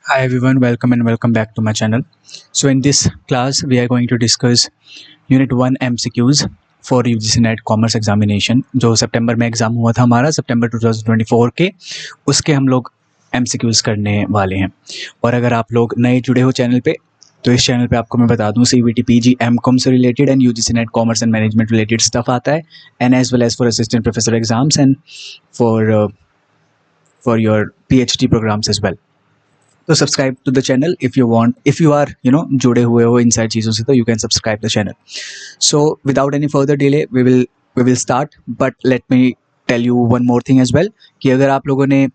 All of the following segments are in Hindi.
Hi everyone, welcome and welcome back to my channel. So in this class we are going to discuss Unit 1 MCQs for UGC NET Commerce Examination जो सितंबर में एग्ज़ाम हुआ था हमारा सितंबर 2024 के उसके हम लोग MCQs करने वाले हैं। और अगर आप लोग नए जुड़े हो चैनल पे तो इस चैनल पे आपको मैं बता दूं CVT PG MCOM से related and UGC NET Commerce and Management related stuff आता है and as well as for assistant professor exams and for your PhD programmes as well. तो subscribe to the channel if you want, if you are जुड़े हुए हो इन सारी चीज़ों से तो you can subscribe the channel. So without any further delay we will start, but let me tell you one more thing as well कि अगर आप लोगों ने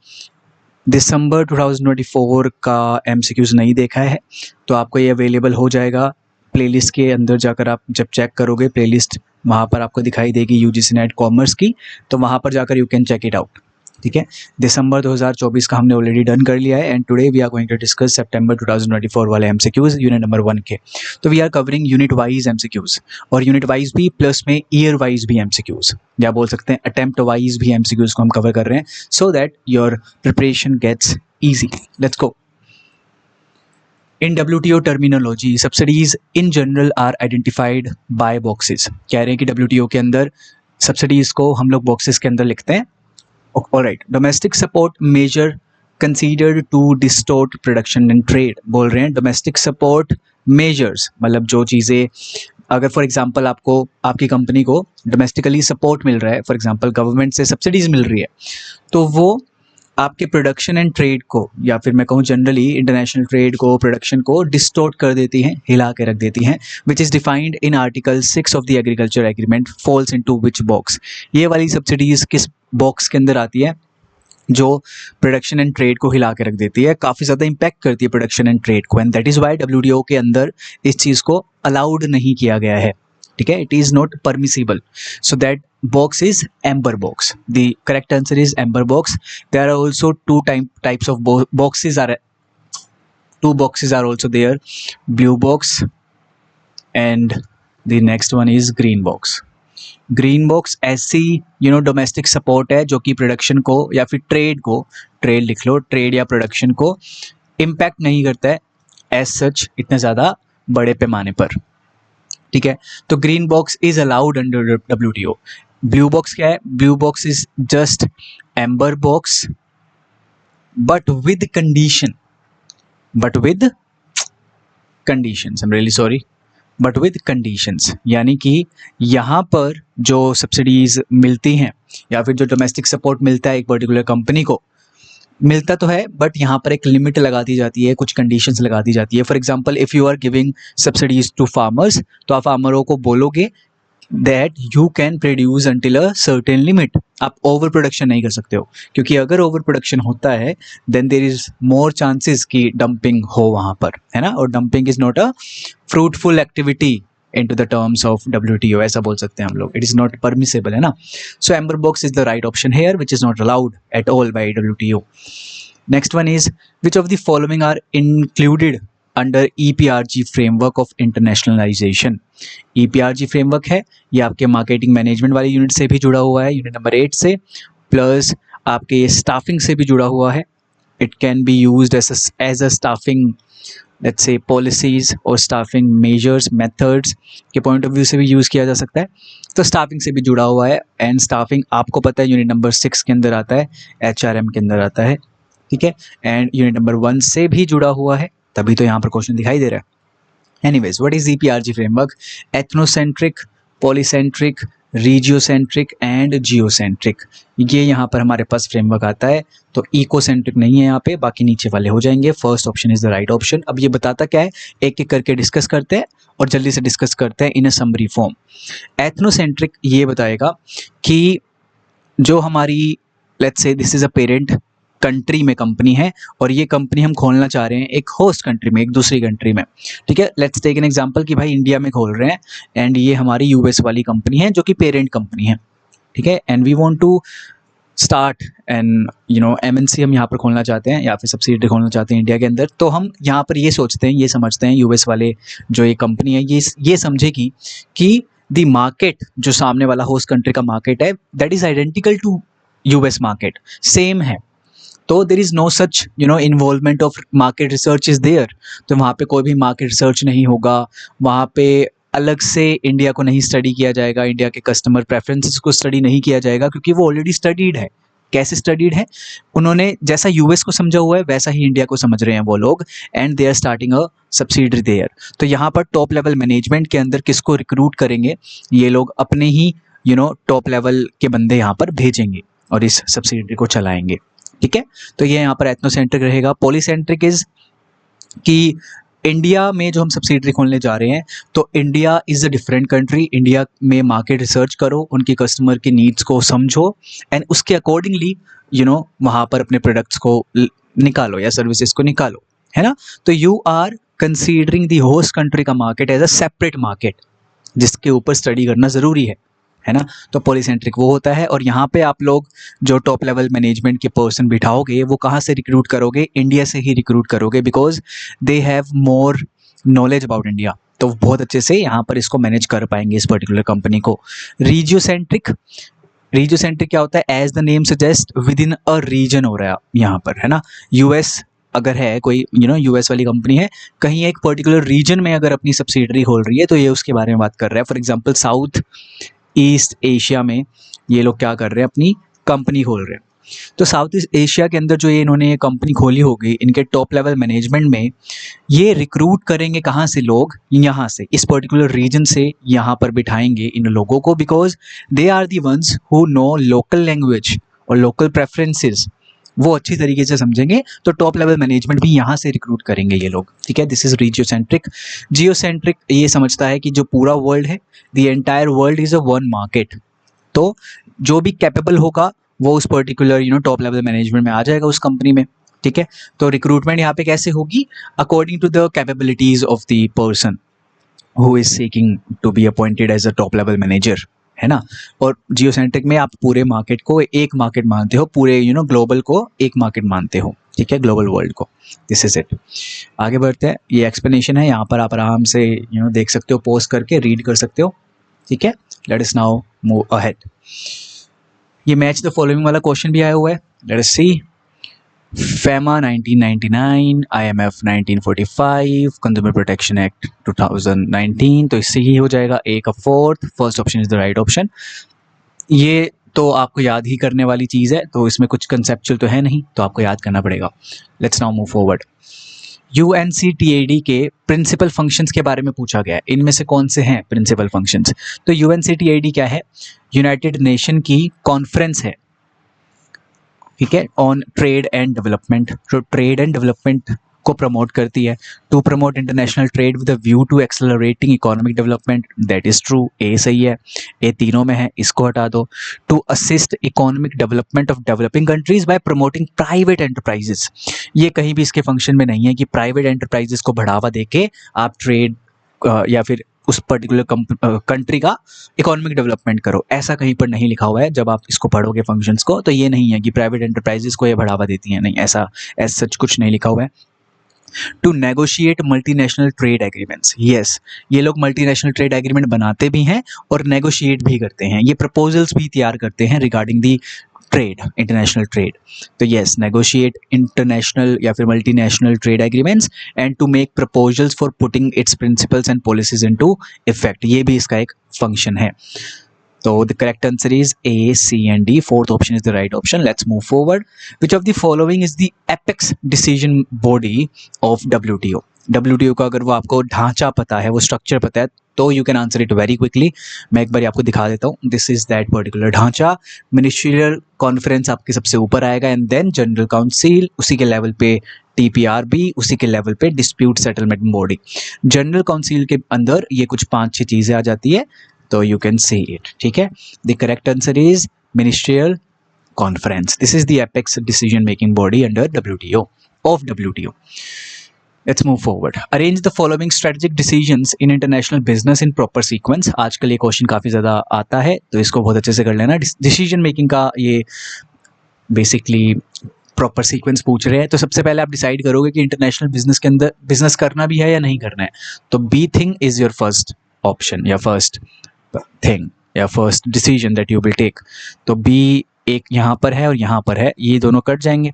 दिसंबर 2024 का MCQs नहीं देखा है तो आपको ये अवेलेबल हो जाएगा प्लेलिस्ट के अंदर जाकर। आप जब चेक करोगे प्लेलिस्ट वहाँ पर आपको दिखाई देगी UGC NET कॉमर्स की, तो वहाँ पर जाकर you can check it out. ठीक है, दिसंबर 2024 का हमने ऑलरेडी डन कर लिया है and today we are going to discuss सितंबर 2024 वाले MCQs यूनिट नंबर 1 के। तो we are covering unit wise MCQs और यूनिट वाइज भी प्लस में ईयर वाइज भी MCQs, या बोल सकते हैं अटेम्प्ट वाइज भी MCQs को हम कवर कर रहे हैं so that your preparation gets easy. Let's go. In WTO terminology, subsidies in general are identified by boxes। कह रहे हैं कि WTO के अंदर सब्सिडीज को हम लोग बॉक्सेस के अंदर लिखते हैं। Alright, domestic support measure considered to distort production and trade. बोल रहे हैं डोमेस्टिक सपोर्ट मेजर्स मतलब जो चीज़ें, अगर फॉर एग्जांपल आपको आपकी कंपनी को डोमेस्टिकली सपोर्ट मिल रहा है, फॉर एग्जांपल गवर्नमेंट से सब्सिडीज मिल रही है, तो वो आपके प्रोडक्शन एंड ट्रेड को, या फिर मैं कहूँ जनरली इंटरनेशनल ट्रेड को, प्रोडक्शन को डिस्टोर्ट कर देती हैं, हिला के रख देती हैं, which is defined in article 6 of the agriculture agreement falls into which box. ये वाली सब्सिडीज़ किस बॉक्स के अंदर आती है जो प्रोडक्शन एंड ट्रेड को हिला के रख देती है, काफ़ी ज़्यादा इंपैक्ट करती है प्रोडक्शन एंड ट्रेड को, and that is why WTO के अंदर इस चीज़ को अलाउड नहीं किया गया है। ठीक है, it is not permissible, so that box is amber box. The correct answer is amber box. There are also types of boxes are two boxes are also there, blue box and the next one is green box. Green box ऐसी डोमेस्टिक सपोर्ट है जो कि प्रोडक्शन को या फिर ट्रेड को, ट्रेड लिख लो, ट्रेड या प्रोडक्शन को इम्पैक्ट नहीं करता है एज सच इतने ज़्यादा बड़े पैमाने पर। ठीक है, तो green box is allowed under WTO। Blue box क्या है? Blue box is just amber box but with condition, but with conditions, I am really sorry, but with conditions, यानी कि यहाँ पर जो सब्सिडीज मिलती हैं या फिर जो डोमेस्टिक सपोर्ट मिलता है एक पर्टिकुलर कंपनी को, मिलता तो है बट यहाँ पर एक लिमिट लगा दी जाती है, कुछ कंडीशंस लगा दी जाती है। For example if you are giving subsidies to farmers, तो आप फार्मरों को बोलोगे that you can produce until a certain limit. आप ओवर प्रोडक्शन नहीं कर सकते हो, क्योंकि अगर ओवर प्रोडक्शन होता है then there is more chances कि डंपिंग हो वहाँ पर, है ना, और dumping is not a fruitful activity into the terms of WTO, ऐसा बोल सकते हैं हम लोग, it is not permissible, है ना। So amber box is the right option here, which is not allowed at all by WTO. Next one is, which of the following are included under EPRG framework of internationalization? EPRG framework है, ये आपके मार्केटिंग मैनेजमेंट वाली यूनिट से भी जुड़ा हुआ है, यूनिट नंबर 8 से, प्लस आपके स्टाफिंग से भी जुड़ा हुआ है। It can be used as a staffing, let's say policies और staffing measures methods के पॉइंट ऑफ व्यू से भी यूज़ किया जा सकता है। तो स्टाफिंग से भी जुड़ा हुआ है, एंड स्टाफिंग आपको पता है यूनिट नंबर 6 के अंदर आता है, HRM के अंदर आता है। ठीक है, एंड यूनिट नंबर 1 से भी जुड़ा हुआ है, तभी तो यहाँ पर क्वेश्चन दिखाई दे रहा है। Anyways, what is EPRG framework? Ethnocentric, polycentric, regiocentric and geocentric, ये यहाँ पर हमारे पास फ्रेमवर्क आता है। तो इकोसेंट्रिक नहीं है यहाँ पे, बाकी नीचे वाले हो जाएंगे। First option is the right option. अब ये बताता क्या है, एक एक करके डिस्कस करते हैं और जल्दी से डिस्कस करते हैं इन अ समरी फॉर्म। एथनोसेंट्रिक ये बताएगा कि जो हमारी, let's say this is a parent country में कंपनी है और ये कंपनी हम खोलना चाह रहे हैं एक होस्ट कंट्री में, एक दूसरी कंट्री में। ठीक है, लेट्स टेक एन एग्जांपल कि भाई इंडिया में खोल रहे हैं एंड ये हमारी US वाली कंपनी है जो कि पेरेंट कंपनी है। ठीक है, and we want to start and MNC हम यहाँ पर खोलना चाहते हैं या फिर सब्सिडियरी खोलना चाहते हैं इंडिया के अंदर। तो हम यहाँ पर ये सोचते हैं, ये समझते हैं US वाले जो ये कंपनी है ये समझेगी कि द मार्केट जो सामने वाला होस्ट कंट्री का मार्केट है that is identical to US market, same है। तो there is no such involvement of market research is there. तो वहाँ पे कोई भी मार्केट रिसर्च नहीं होगा, वहाँ पे अलग से इंडिया को नहीं स्टडी किया जाएगा, इंडिया के कस्टमर प्रेफरेंसेस को स्टडी नहीं किया जाएगा, क्योंकि वो ऑलरेडी स्टडीड है। कैसे स्टडीड है? उन्होंने जैसा यूएस को समझा हुआ है वैसा ही इंडिया को समझ रहे हैं वो लोग, and they are starting a subsidiary there. तो यहाँ पर टॉप लेवल मैनेजमेंट के अंदर किसको रिक्रूट करेंगे? ये लोग अपने ही टॉप लेवल के बंदे यहाँ पर भेजेंगे और इस सब्सिडरी को चलाएंगे। ठीक है, तो ये यहाँ पर एथनोसेंट्रिक रहेगा। पॉलीसेंट्रिक इज कि इंडिया में जो हम सब्सिडरी खोलने जा रहे हैं, तो India is a different country, India में मार्केट रिसर्च करो, उनकी कस्टमर की नीड्स को समझो, एंड उसके अकॉर्डिंगली वहाँ पर अपने प्रोडक्ट्स को निकालो या सर्विसेज को निकालो, है ना। तो you are considering the host country का market as a separate market, जिसके ऊपर स्टडी करना ज़रूरी है ना। तो पॉलीसेंट्रिक वो होता है। और यहाँ पे आप लोग जो टॉप लेवल मैनेजमेंट के पर्सन बिठाओगे वो कहाँ से रिक्रूट करोगे? इंडिया से ही रिक्रूट करोगे, because they have more knowledge about India. तो बहुत अच्छे से यहाँ पर इसको मैनेज कर पाएंगे इस पर्टिकुलर कंपनी को। रीजियोसेंट्रिक क्या होता है? As the name suggest, within a region हो रहा है यहाँ पर, है ना। यूएस अगर है कोई यूएस वाली कंपनी है, कहीं एक पर्टिकुलर रीजन में अगर अपनी सब्सिडरी खोल रही है, तो ये उसके बारे में बात कर रहा है। For example south east Asia में ये लोग क्या कर रहे हैं? अपनी कंपनी खोल रहे हैं। तो साउथ ईस्ट एशिया के अंदर जो ये इन्होंने कंपनी खोली होगी, इनके टॉप लेवल मैनेजमेंट में ये रिक्रूट करेंगे कहाँ से लोग? यहाँ से, इस पर्टिकुलर रीजन से यहाँ पर बिठाएंगे इन लोगों को, because they are the ones who know local language और लोकल प्रेफरेंसेस, वो अच्छी तरीके से समझेंगे। तो टॉप लेवल मैनेजमेंट भी यहाँ से रिक्रूट करेंगे ये लोग। ठीक है, दिस इज रीजियोसेंट्रिक। जियोसेंट्रिक ये समझता है कि जो पूरा वर्ल्ड है, the entire world is a one market. तो जो भी कैपेबल होगा वो उस पर्टिकुलर टॉप लेवल मैनेजमेंट में आ जाएगा उस कंपनी में। ठीक है, तो रिक्रूटमेंट यहाँ पे कैसे होगी? According to the capabilities of the person who is seeking to be appointed as a top level manager, है ना। और जियोसेंट्रिक में आप पूरे मार्केट को एक मार्केट मानते हो, पूरे ग्लोबल को एक मार्केट मानते हो। ठीक है, ग्लोबल वर्ल्ड को। This is it. आगे बढ़ते हैं। ये एक्सप्लेनेशन है, यहाँ पर आप आराम से देख सकते हो, पॉज करके रीड कर सकते हो। ठीक है, let us now move ahead. ये मैच द फॉलोइंग वाला क्वेश्चन भी आया हुआ है, लेट अस सी। FEMA 1999, IMF 1945, consumer protection act 2019, तो इससे ही हो जाएगा A का fourth. First option is the right option. ये तो आपको याद ही करने वाली चीज़ है, तो इसमें कुछ कंसेप्चुअल तो है नहीं, तो आपको याद करना पड़ेगा। Let's now move forward. UNCTAD के प्रिंसिपल फंक्शंस के बारे में पूछा गया है, इनमें से कौन से हैं प्रिंसिपल फंक्शंस? तो UNCTAD क्या है? यूनाइटेड नेशन की कॉन्फ्रेंस है, ठीक है, ऑन ट्रेड एंड डेवलपमेंट। जो ट्रेड एंड डेवलपमेंट को प्रमोट करती है। To promote international trade with a view to accelerating economic development, that is true, A सही है। ए तीनों में है, इसको हटा दो। To assist economic development of developing countries by promoting private enterprises, ये कहीं भी इसके फंक्शन में नहीं है कि प्राइवेट एंटरप्राइजेस को बढ़ावा देके आप ट्रेड या फिर उस पर्टिकुलर कंट्री का इकोनॉमिक डेवलपमेंट करो, ऐसा कहीं पर नहीं लिखा हुआ है। जब आप इसको पढ़ोगे फंक्शंस को, तो ये नहीं है कि प्राइवेट एंटरप्राइजेस को ये बढ़ावा देती हैं, नहीं, ऐसा एज सच कुछ नहीं लिखा हुआ है। To negotiate multinational trade agreements, yes, ये लोग मल्टीनेशनल ट्रेड एग्रीमेंट बनाते भी हैं और नेगोशिएट भी करते हैं, ये प्रपोजल्स भी तैयार करते हैं regarding the trade, international trade. तो यस, नेगोशिएट इंटरनेशनल या फिर multinational trade agreements and to make proposals for putting its principles and policies into effect, ये भी इसका एक फंक्शन है। So the correct answer is A, C and D. Fourth option is the right option. Let's move forward. Which of the following is the apex decision body of WTO? WTO का अगर वो आपको ढांचा पता है, वो स्ट्रक्चर पता है, तो you can answer it very quickly. मैं एक बार आपको दिखा देता हूँ। दिस इज दैट पर्टिकुलर ढांचा। मिनिस्ट्रियल कॉन्फ्रेंस आपके सबसे ऊपर आएगा, एंड देन जनरल काउंसिल, उसी के लेवल पे TPRB, उसी के लेवल पे dispute settlement body. General council के अंदर ये कुछ 5-6 चीज़ें आ जाती है, तो यू कैन सी इट। ठीक है, the correct answer is ministerial conference. This is the apex decision making body under WTO of WTO। Let's move forward. Arrange the following strategic decisions in international business in proper sequence. आजकल ये क्वेश्चन काफ़ी ज़्यादा आता है, तो इसको बहुत अच्छे से कर लेना। डिसीजन मेकिंग का ये बेसिकली प्रॉपर सीक्वेंस पूछ रहे हैं। तो सबसे पहले आप डिसाइड करोगे कि इंटरनेशनल बिजनेस के अंदर बिजनेस करना भी है या नहीं करना है। तो B thing is your first option या फर्स्ट थिंग या first decision that you will take. तो बी एक यहाँ पर है और यहाँ पर है, ये दोनों कट जाएंगे।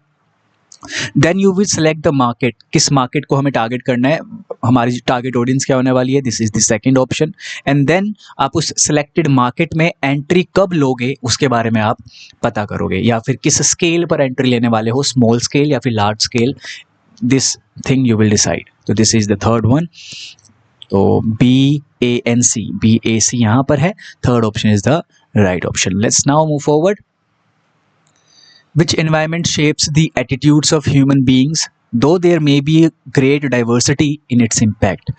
Then you will select the market, किस मार्केट को हमें टारगेट करना है, हमारी टारगेट ऑडियंस क्या होने वाली है, this is the second option. And then आप उस सिलेक्टेड मार्केट में एंट्री कब लोगे उसके बारे में आप पता करोगे, या फिर किस स्केल पर एंट्री लेने वाले हो, स्मॉल स्केल या फिर large scale, this thing you will decide. तो this is the third one. तो BANC यहाँ पर है, third option is the right option. Let's now move forward. Which environment shapes the attitudes of human beings, though there may be great diversity in its impact?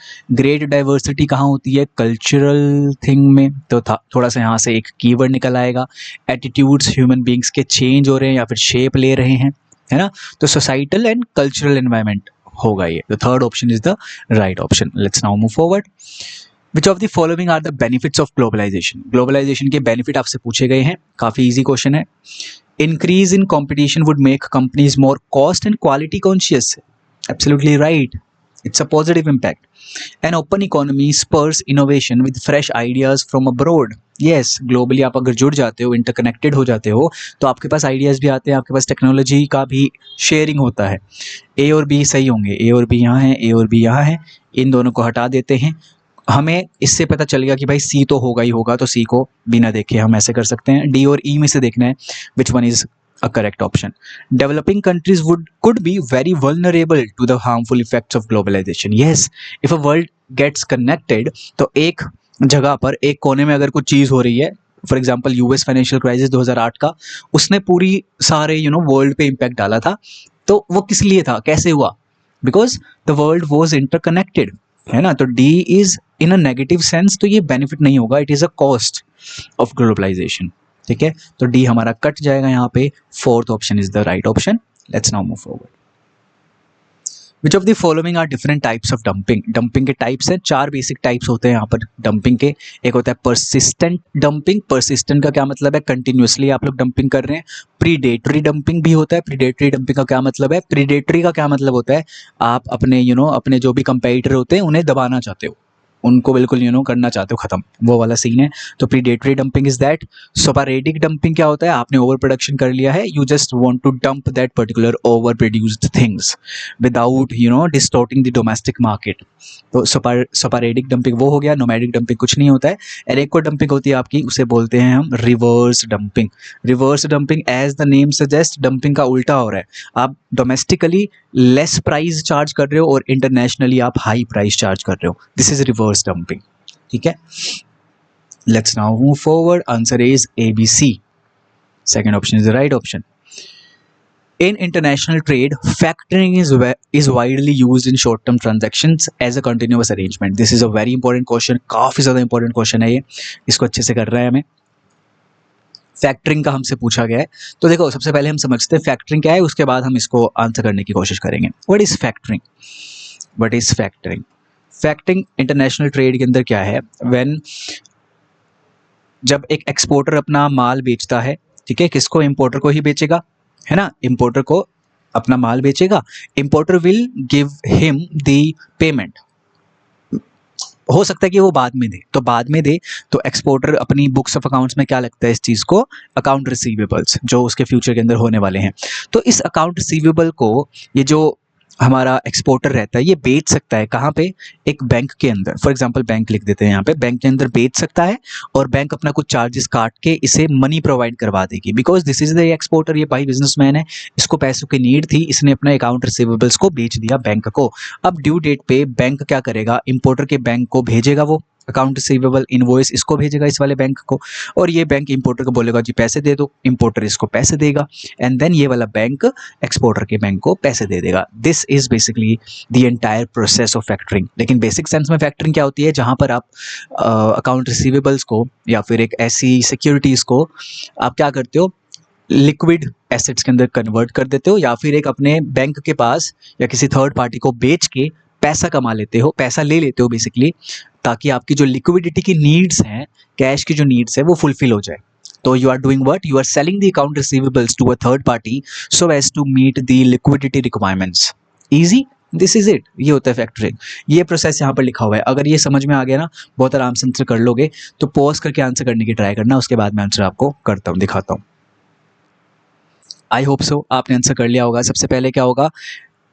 Great diversity कहाँ होती है, cultural thing में। तो थोड़ा सा यहाँ से एक कीवर्ड निकल आएगा, attitudes human beings के change हो रहे हैं या फिर shape ले रहे हैं, है ना। तो societal and cultural environment होगा ये। The third option is the right option. Let's now move forward. Which of the following are the benefits of globalization? Globalization के benefit आपसे पूछे गए हैं, काफ़ी easy question है। Increase in competition would make companies more cost and quality conscious. Absolutely right. It's a positive impact. An open economy spurs innovation with fresh ideas from abroad. Yes, globally आप अगर जुड़ जाते हो, इंटरकनेक्टेड हो जाते हो, तो आपके पास आइडियाज़ भी आते हैं, आपके पास टेक्नोलॉजी का भी शेयरिंग होता है। ए और बी सही होंगे, ए और बी यहाँ है, ए और बी यहाँ है, इन दोनों को हटा देते हैं। हमें इससे पता चलेगा कि भाई सी तो होगा ही होगा, तो सी को बिना देखे हम ऐसे कर सकते हैं। डी और ई में से देखना है which one is a correct option. Developing countries could be very vulnerable to the harmful effects of globalisation. Yes, if a world gets connected, तो एक जगह पर एक कोने में अगर कुछ चीज़ हो रही है, for example US financial crisis 2008 का, उसने पूरी सारे वर्ल्ड पे इम्पैक्ट डाला था। तो वो किस लिए था, कैसे हुआ? Because the world was interconnected, है ना। तो D is in a negative sense, तो ये बेनिफिट नहीं होगा, it is a cost of globalisation. ठीक है, तो डी हमारा कट जाएगा यहाँ पे। Fourth option is the right option. Let's now move forward. Which of the following are different types of dumping? Dumping के टाइप्स हैं, 4 बेसिक टाइप्स होते हैं यहाँ पर डंपिंग के। एक होता है परसिस्टेंट डंपिंग। परसिस्टेंट का क्या मतलब है, कंटिन्यूसली आप लोग डंपिंग कर रहे हैं। प्रीडेटरी डंपिंग भी होता है। प्रीडेटरी डंपिंग का क्या मतलब है, प्रीडेटरी का क्या मतलब होता है, आप अपने अपने जो भी कंपेटिटर होते हैं उन्हें दबाना चाहते हो, उनको बिल्कुल करना चाहते हो खत्म, वो वाला सीन है। तो predatory dumping is that. Sporadic dumping क्या होता है, आपने ओवर प्रोडक्शन कर लिया है, you just want to dump that particular overproduced things without distorting the domestic market. तो सोपारेटिक डंपिंग वो हो गया। नोमैडिक डंपिंग कुछ नहीं होता है। और एक और डंपिंग होती है आपकी, उसे बोलते हैं हम reverse dumping. Reverse dumping as the name suggest, dumping का उल्टा हो रहा है। आप डोमेस्टिकली लेस प्राइस चार्ज कर रहे हो और इंटरनेशनली आप हाई प्राइस चार्ज कर रहे हो, दिस इज रिवर्स डंपिंग। ठीक है, let's now move forward. Answer is ABC, second option is the right option. In international trade, factoring is widely used in short-term transactions as a continuous arrangement. This is a very important question, काफ़ी ज़्यादा important question है ये, इसको अच्छे से कर रहा है हमें। फैक्टरिंग का हमसे पूछा गया है, तो देखो सबसे पहले हम समझते हैं फैक्टरिंग क्या है, उसके बाद हम इसको आंसर करने की कोशिश करेंगे। What is factoring? What is factoring? Factoring international trade के अंदर क्या है, व्हेन जब एक एक्सपोर्टर अपना माल बेचता है, ठीक है, किसको, इंपोर्टर को ही बेचेगा, है ना, इंपोर्टर को अपना माल बेचेगा, importer will give him the payment. हो सकता है कि वो बाद में दे, तो बाद में दे, तो एक्सपोर्टर अपनी बुक्स ऑफ अकाउंट्स में क्या लगता है इस चीज़ को, अकाउंट रिसीवेबल्स, जो उसके फ्यूचर के अंदर होने वाले हैं। तो इस अकाउंट रिसीवेबल को ये जो हमारा एक्सपोर्टर रहता है, ये बेच सकता है कहाँ पे, एक बैंक के अंदर। फॉर एग्जांपल बैंक लिख देते हैं यहाँ पे, बैंक के अंदर बेच सकता है और बैंक अपना कुछ चार्जेस काट के इसे मनी प्रोवाइड करवा देगी, because this is the exporter, ये भाई बिजनेसमैन है, इसको पैसों की नीड थी, इसने अपना अकाउंट रिसीवेबल्स को बेच दिया बैंक को। अब ड्यू डेट पे बैंक क्या करेगा, इंपोर्टर के बैंक को भेजेगा वो अकाउंट रिसीवेबल इनवॉइस, इसको भेजेगा इस वाले बैंक को, और ये बैंक इंपोर्टर को बोलेगा जी पैसे दे दो, इंपोर्टर इसको पैसे देगा, एंड देन ये वाला बैंक एक्सपोर्टर के बैंक को पैसे दे देगा। This is basically the entire process of factoring. लेकिन बेसिक सेंस में फैक्टरिंग क्या होती है, जहाँ पर आप अकाउंट रिसीवेबल्स को या फिर एक ऐसी सिक्योरिटीज़ को आप क्या करते हो, लिक्विड एसेट्स के अंदर कन्वर्ट कर देते हो, या फिर एक अपने बैंक के पास या किसी थर्ड पार्टी को बेच के पैसा कमा लेते हो, पैसा ले लेते हो बेसिकली, ताकि आपकी जो लिक्विडिटी की नीड्स हैं, कैश की जो नीड्स है, वो फुलफिल हो जाए। तो you are doing what, you are selling the account receivables to a third party so as to meet the liquidity requirements. Easy, this is it, ये होता है फैक्टरिंग। ये प्रोसेस यहाँ पर लिखा हुआ है, अगर ये समझ में आ गया ना, बहुत आराम से आंसर कर लोगे। तो पॉज करके आंसर करने की ट्राई करना, उसके बाद मैं आंसर आपको करता हूँ, दिखाता हूँ। आई होप सो आपने आंसर कर लिया होगा। सबसे पहले क्या होगा,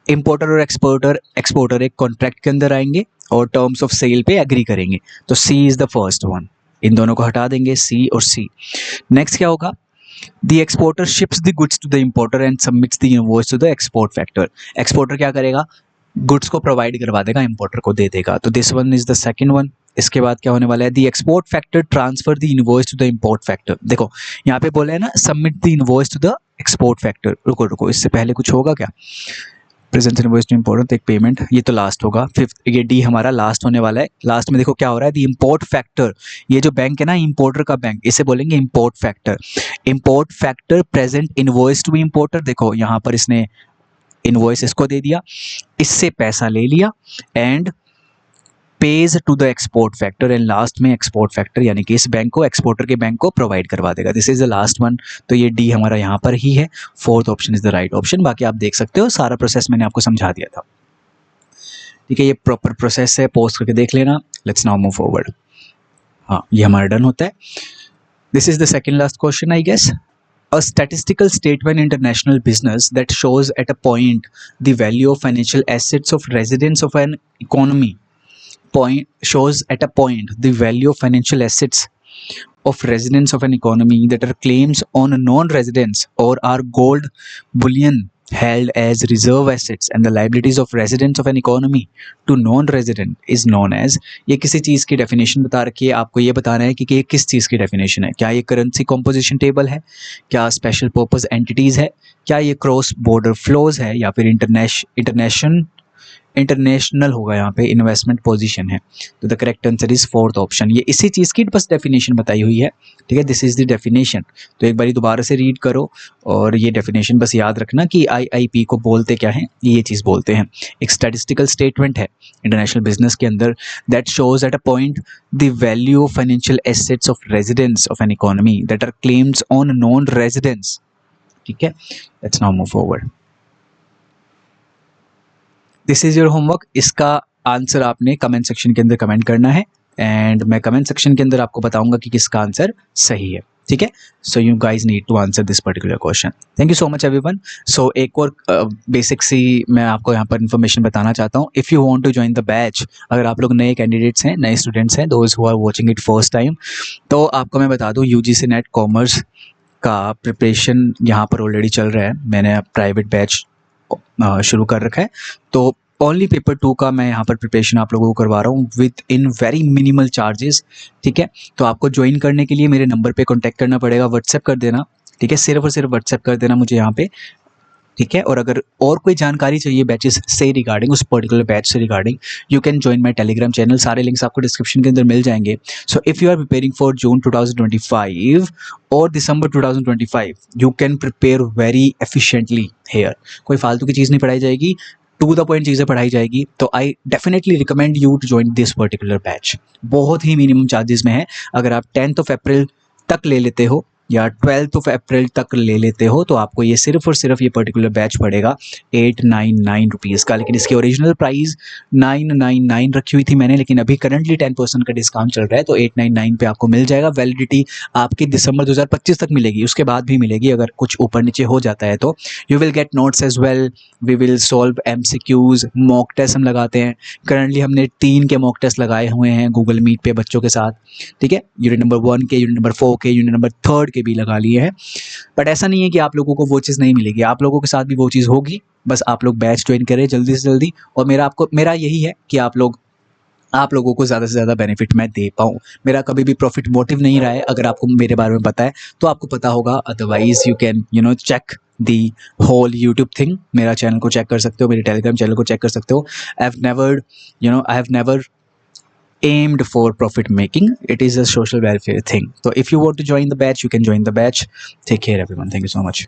इंपोर्टर और एक्सपोर्टर एक कॉन्ट्रैक्ट के अंदर आएंगे और टर्म्स ऑफ सेल पे एग्री करेंगे। तो सी इज द फर्स्ट वन, इन दोनों को हटा देंगे, सी और सी। नेक्स्ट क्या होगा, the exporter ships the goods to the importer and submits the invoice to the export factor. Exporter क्या करेगा, गुड्स को प्रोवाइड करवा देगा, इंपोर्टर को दे देगा। तो this one is the second one. इसके बाद क्या होने वाला है, the export factor transfer the invoice to the import factor. देखो यहाँ पे बोला है ना submit the invoice to the export factor. रुको रुको, इससे पहले कुछ होगा क्या, प्रेजेंट इनवॉइस टू इंपोर्टर, एक पेमेंट, ये तो लास्ट होगा। फिफ्थ, ये डी हमारा लास्ट होने वाला है। लास्ट में देखो क्या हो रहा है, द इंपोर्ट फैक्टर, ये जो बैंक है ना इंपोर्टर का बैंक, इसे बोलेंगे import factor. Import factor present invoice to importer, देखो यहाँ पर इसने इनवॉइस इसको दे दिया, इससे पैसा ले लिया and pays to the export factor, and last में एक्सपोर्ट फैक्टर यानी कि इस बैंक को एक्सपोर्टर के बैंक को प्रोवाइड करवा देगा। This is the last one. तो ये डी हमारा यहाँ पर ही है, fourth option is the right option. बाकी आप देख सकते हो सारा प्रोसेस मैंने आपको समझा दिया था। ठीक है, ये प्रॉपर प्रोसेस है, पोस्ट करके देख लेना। Let's now move forward. हाँ, ये हमारा डन होता है। This is the second last question I guess. A statistical statement in international business that shows at a point the value of financial assets of residents of an economy. Shows at a point the value of financial assets of residents of an economy that are claims on non-residents or are gold bullion held as reserve assets and the liabilities of residents of an economy to non-resident is known as। ये किसी चीज़ की डेफिनेशन बता रखी है, आपको ये बताना है कि ये किस चीज़ की डेफिनेशन है। क्या ये करेंसी कॉम्पोजिशन टेबल है, क्या स्पेशल पर्पस एंटिटीज़ है, क्या ये क्रॉस बॉर्डर फ्लोज है, या फिर इंटरनेशनल होगा, यहाँ पे इन्वेस्टमेंट पोजीशन है। तो the correct answer is fourth option. ये इसी चीज़ की बस डेफिनेशन बताई हुई है। ठीक है, दिस इज द डेफिनेशन। तो एक बारी दोबारा से रीड करो और ये डेफिनेशन बस याद रखना कि आईआईपी को बोलते क्या है, ये चीज़ बोलते हैं। एक स्टैटिस्टिकल स्टेटमेंट है इंटरनेशनल बिजनेस के अंदर that shows at a point the value of financial assets of residents of an economy that are claims on non residents. ठीक है, let's now move forward. This is your homework. इसका आंसर आपने कमेंट सेक्शन के अंदर कमेंट करना है एंड मैं कमेंट सेक्शन के अंदर आपको बताऊंगा कि किसका आंसर सही है। ठीक है, so you guys need to answer this particular question. Thank you so much everyone. So एक और बेसिक सी मैं आपको यहाँ पर इन्फॉर्मेशन बताना चाहता हूँ। If you want to join the batch, अगर आप लोग नए कैंडिडेट्स हैं, नए स्टूडेंट्स हैं, those who are watching it first time, तो आपको मैं बता दूँ यूजीसी नेट कॉमर्स का प्रिपरेशन यहाँ पर ऑलरेडी चल रहा है। मैंने प्राइवेट बैच शुरू कर रखा है, तो ओनली पेपर 2 का मैं यहाँ पर प्रिपरेशन आप लोगों को करवा रहा हूँ with in very minimal charges. ठीक है, तो आपको ज्वाइन करने के लिए मेरे नंबर पे कांटेक्ट करना पड़ेगा, व्हाट्सएप कर देना। ठीक है, सिर्फ और सिर्फ व्हाट्सएप कर देना मुझे यहाँ पे। ठीक है, और अगर और कोई जानकारी चाहिए बैचेस से रिगार्डिंग, उस पर्टिकुलर बैच से regarding, you can join my Telegram channel. सारे लिंक्स आपको डिस्क्रिप्शन के अंदर मिल जाएंगे। So if you are preparing for June 2025 और December 2025, you can prepare very efficiently here. कोई फालतू की चीज़ नहीं पढ़ाई जाएगी, टू द पॉइंट चीज़ें पढ़ाई जाएगी। तो I definitely recommend you to join this particular batch. बहुत ही मिनिमम चार्जेस में है। अगर आप 10th अप्रैल तक ले लेते हो या 12th अप्रैल तक ले लेते हो तो आपको ये सिर्फ और सिर्फ ये पर्टिकुलर बैच पड़ेगा 899 रुपीज़ का। लेकिन इसकी ओरिजिनल प्राइस 999 रखी हुई थी मैंने, लेकिन अभी करंटली 10% का डिस्काउंट चल रहा है, तो 899 पे आपको मिल जाएगा। वैलिडिटी आपकी दिसंबर 2025 तक मिलेगी, उसके बाद भी मिलेगी अगर कुछ ऊपर नीचे हो जाता है तो। You will get notes as well, we will solve MCQs, mock test हम लगाते हैं। करंटली हमने 3 के मॉक टेस्ट लगाए हुए हैं गूगल मीट पे बच्चों के साथ। ठीक है, यूनिट नंबर 1 के, यूनिट नंबर 4 के, यूनिट नंबर 3 के भी लगा लिए हैं। बट ऐसा नहीं है कि आप लोगों को वो चीज़ नहीं मिलेगी, आप लोगों के साथ भी वो चीज़ होगी। बस आप लोग बैच ज्वाइन करें जल्दी से जल्दी, और मेरा यही है कि आप लोगों को ज़्यादा से ज़्यादा बेनिफिट मैं दे पाऊँ। मेरा कभी भी प्रॉफिट मोटिव नहीं रहा है। अगर आपको मेरे बारे में पता है तो आपको पता होगा, otherwise you can check the whole YouTube thing. मेरा चैनल को चेक कर सकते हो, मेरे टेलीग्राम चैनल को चेक कर सकते हो। I have never aimed for profit making. It is a social welfare thing. So if you want to join the batch, you can join the batch. Take care everyone. Thank you so much.